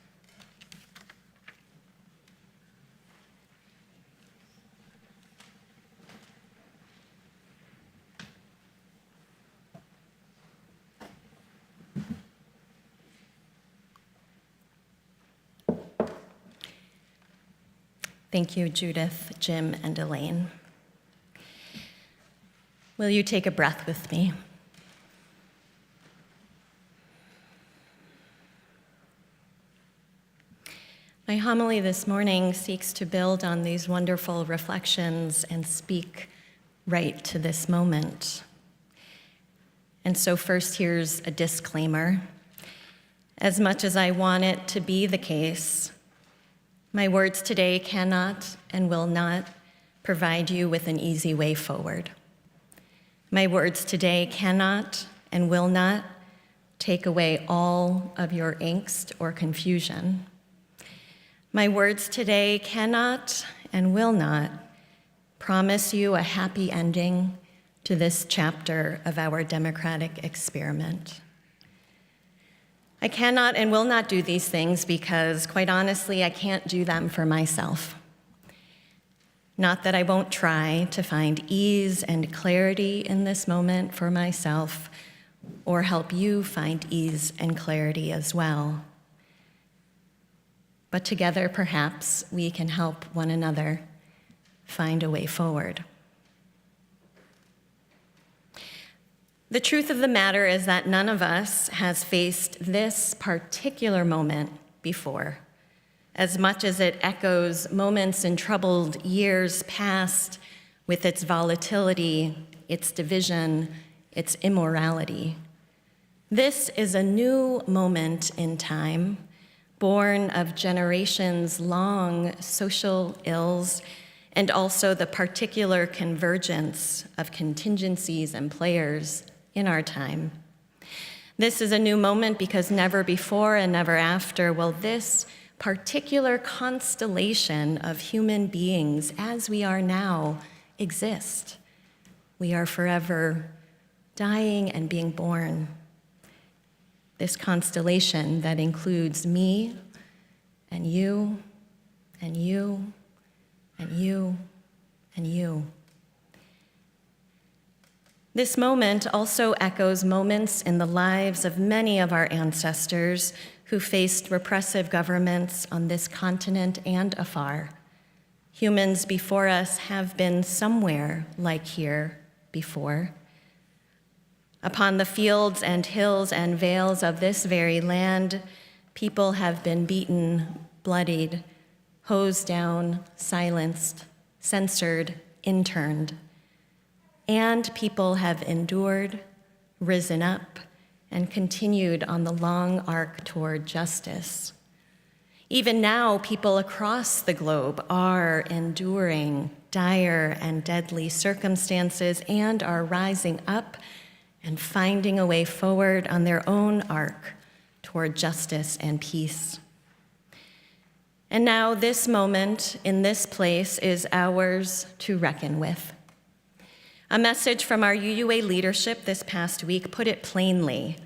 Thank you, Judith, Jim, and Elaine. Will you take a breath with me? My homily this morning seeks to build on these wonderful reflections and speak right to this moment. And so first, here's a disclaimer. As much as I want it to be the case, my words today cannot and will not provide you with an easy way forward. My words today cannot and will not take away all of your angst or confusion. My words today cannot and will not promise you a happy ending to this chapter of our democratic experiment. I cannot and will not do these things because, quite honestly, I can't do them for myself. Not that I won't try to find ease and clarity in this moment for myself, or help you find ease and clarity as well. But together, perhaps, we can help one another find a way forward. The truth of the matter is that none of us has faced this particular moment before, as much as it echoes moments in troubled years past with its volatility, its division, its immorality. This is a new moment in time, born of generations-long social ills and also the particular convergence of contingencies and players in our time. This is a new moment because never before and never after will this particular constellation of human beings as we are now exist. We are forever dying and being born. This constellation that includes me and you and you and you and you. This moment also echoes moments in the lives of many of our ancestors who faced repressive governments on this continent and afar. Humans before us have been somewhere like here before. Upon the fields and hills and vales of this very land, people have been beaten, bloodied, hosed down, silenced, censored, interned. And people have endured, risen up, and continued on the long arc toward justice. Even now, people across the globe are enduring dire and deadly circumstances and are rising up and finding a way forward on their own arc toward justice and peace. And now this moment in this place is ours to reckon with. A message from our UUA leadership this past week put it plainly.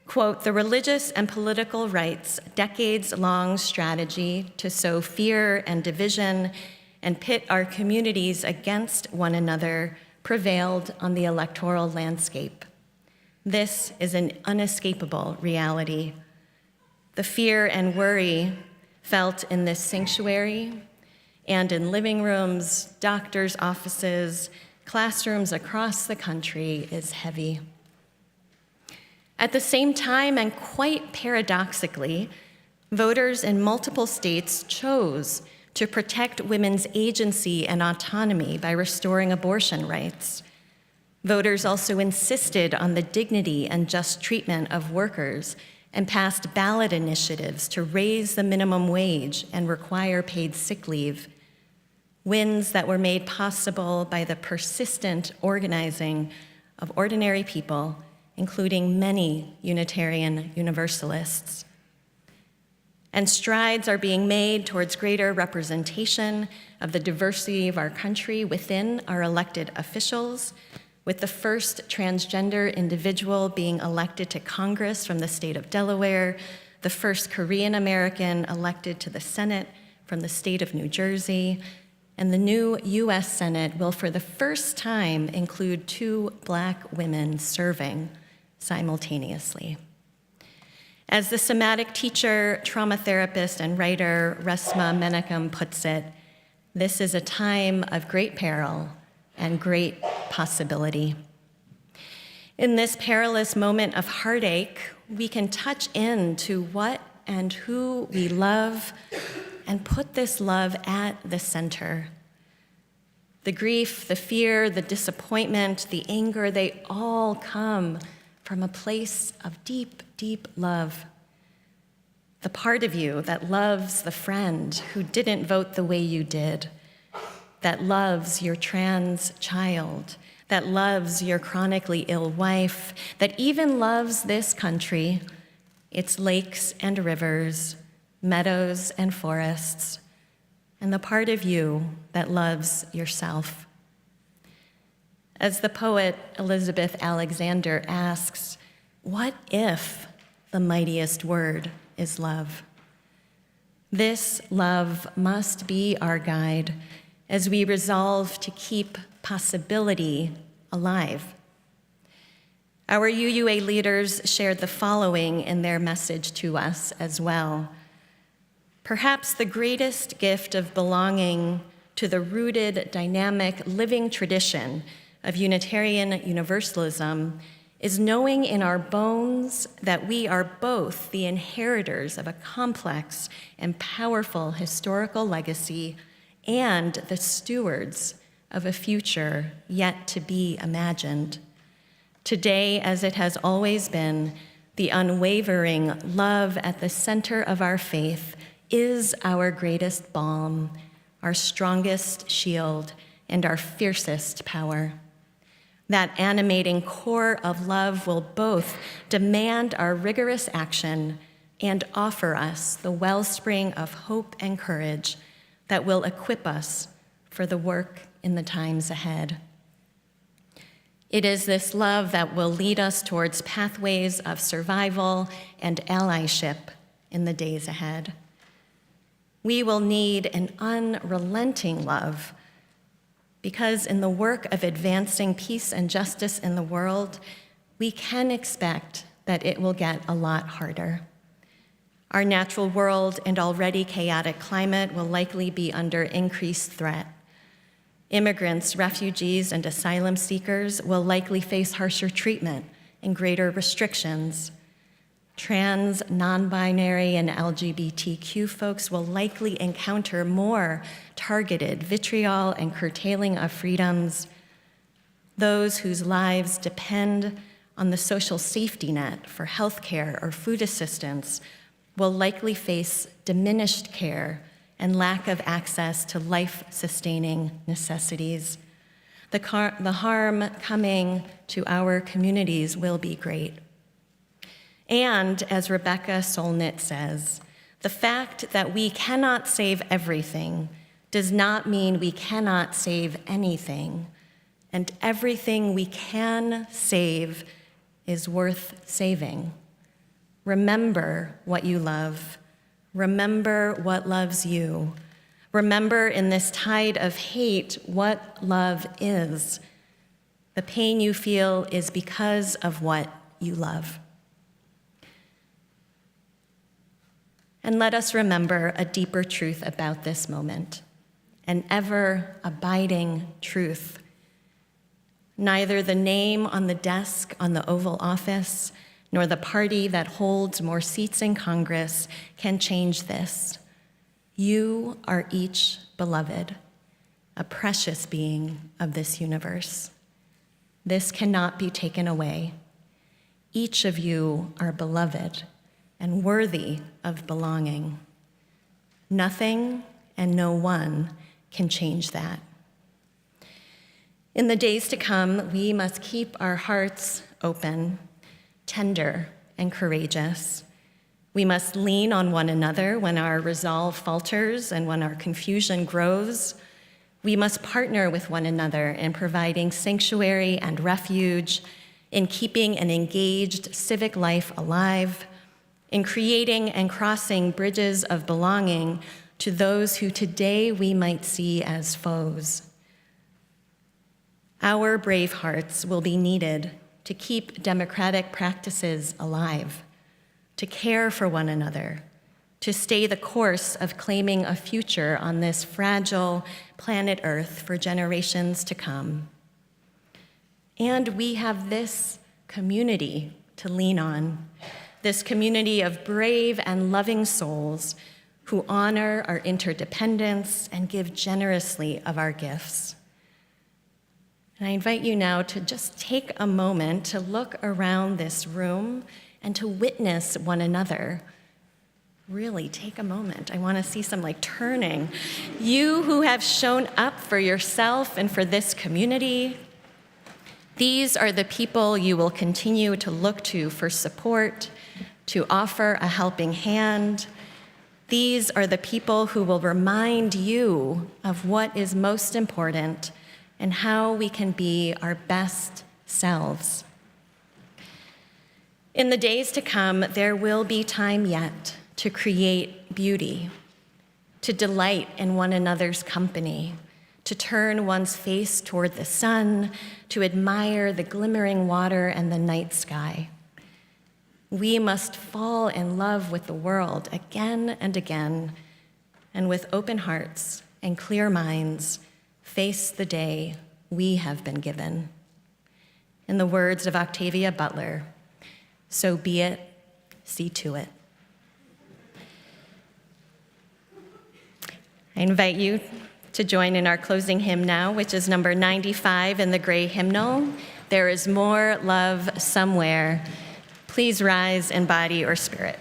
Quote, the religious and political right's decades-long strategy to sow fear and division and pit our communities against one another prevailed on the electoral landscape. This is an unescapable reality. The fear and worry felt in this sanctuary and in living rooms, doctors' offices, classrooms across the country is heavy. At the same time, and quite paradoxically, voters in multiple states chose to protect women's agency and autonomy by restoring abortion rights. Voters also insisted on the dignity and just treatment of workers and passed ballot initiatives to raise the minimum wage and require paid sick leave. Wins that were made possible by the persistent organizing of ordinary people, including many Unitarian Universalists. And strides are being made towards greater representation of the diversity of our country within our elected officials, with the first transgender individual being elected to Congress from the state of Delaware, the first Korean American elected to the Senate from the state of New Jersey, and the new US Senate will for the first time include 2 Black women serving simultaneously. As the somatic teacher, trauma therapist, and writer Resmaa Menakem puts it, this is a time of great peril and great possibility. In this perilous moment of heartache, we can touch into what and who we love and put this love at the center. The grief, the fear, the disappointment, the anger, they all come from a place of deep, deep love. The part of you that loves the friend who didn't vote the way you did, that loves your trans child, that loves your chronically ill wife, that even loves this country, its lakes and rivers, meadows and forests, and the part of you that loves yourself. As the poet Elizabeth Alexander asks, what if the mightiest word is love? This love must be our guide as we resolve to keep possibility alive. Our UUA leaders shared the following in their message to us as well. Perhaps the greatest gift of belonging to the rooted, dynamic, living tradition of Unitarian Universalism is knowing in our bones that we are both the inheritors of a complex and powerful historical legacy and the stewards of a future yet to be imagined. Today, as it has always been, the unwavering love at the center of our faith is our greatest balm, our strongest shield, and our fiercest power. That animating core of love will both demand our rigorous action and offer us the wellspring of hope and courage that will equip us for the work in the times ahead. It is this love that will lead us towards pathways of survival and allyship in the days ahead. We will need an unrelenting love because in the work of advancing peace and justice in the world, we can expect that it will get a lot harder. Our natural world and already chaotic climate will likely be under increased threat. Immigrants, refugees, and asylum seekers will likely face harsher treatment and greater restrictions. Trans, non-binary, and LGBTQ folks will likely encounter more targeted vitriol and curtailing of freedoms. Those whose lives depend on the social safety net for healthcare or food assistance will likely face diminished care and lack of access to life-sustaining necessities. The harm coming to our communities will be great. And as Rebecca Solnit says, the fact that we cannot save everything does not mean we cannot save anything, and everything we can save is worth saving. Remember what you love. Remember what loves you. Remember in this tide of hate what love is. The pain you feel is because of what you love. And let us remember a deeper truth about this moment, an ever-abiding truth. Neither the name on the desk on the Oval Office nor the party that holds more seats in Congress can change this. You are each beloved, a precious being of this universe. This cannot be taken away. Each of you are beloved and worthy of belonging. Nothing and no one can change that. In the days to come, we must keep our hearts open, tender, and courageous. We must lean on one another when our resolve falters and when our confusion grows. We must partner with one another in providing sanctuary and refuge, in keeping an engaged civic life alive, in creating and crossing bridges of belonging to those who today we might see as foes. Our brave hearts will be needed to keep democratic practices alive, to care for one another, to stay the course of claiming a future on this fragile planet Earth for generations to come. And we have this community to lean on, this community of brave and loving souls who honor our interdependence and give generously of our gifts. And I invite you now to just take a moment to look around this room and to witness one another. Really, take a moment. I want to see some turning. You who have shown up for yourself and for this community, these are the people you will continue to look to for support, to offer a helping hand. These are the people who will remind you of what is most important and how we can be our best selves. In the days to come, there will be time yet to create beauty, to delight in one another's company, to turn one's face toward the sun, to admire the glimmering water and the night sky. We must fall in love with the world again and again, and with open hearts and clear minds, face the day we have been given. In the words of Octavia Butler, so be it, see to it. I invite you to join in our closing hymn now, which is number 95 in the gray hymnal, There is More Love Somewhere. Please rise in body or spirit.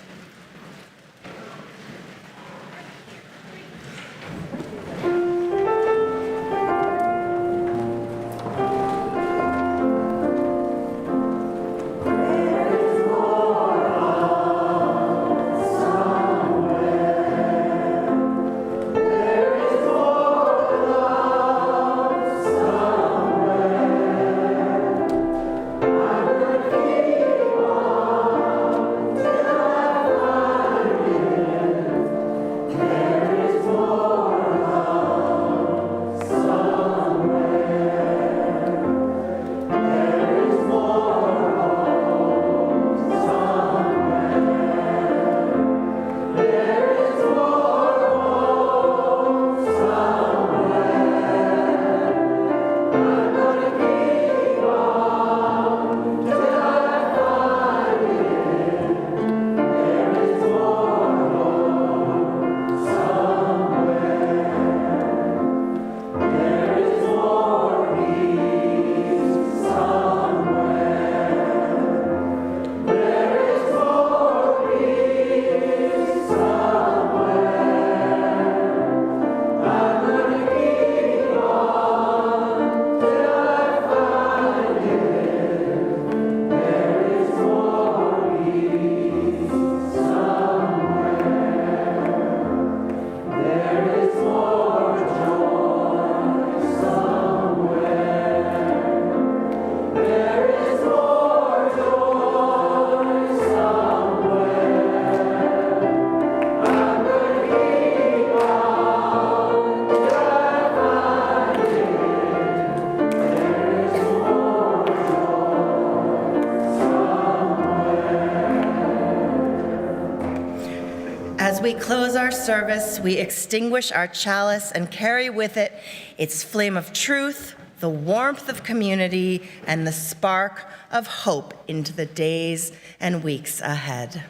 As we close our service, we extinguish our chalice and carry with it its flame of truth, the warmth of community, and the spark of hope into the days and weeks ahead.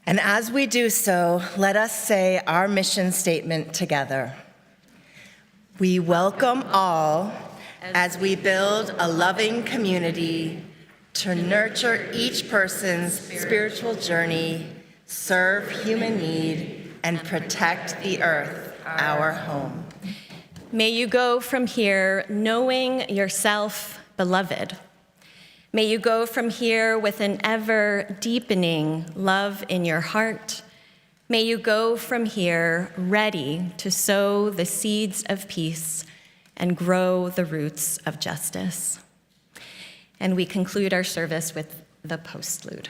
And as we do so, let us say our mission statement together. We welcome all as we build a loving community to nurture each person's spiritual journey, serve human need, and protect the earth, our home. May you go from here knowing yourself beloved. May you go from here with an ever deepening love in your heart. May you go from here ready to sow the seeds of peace and grow the roots of justice. And we conclude our service with the postlude.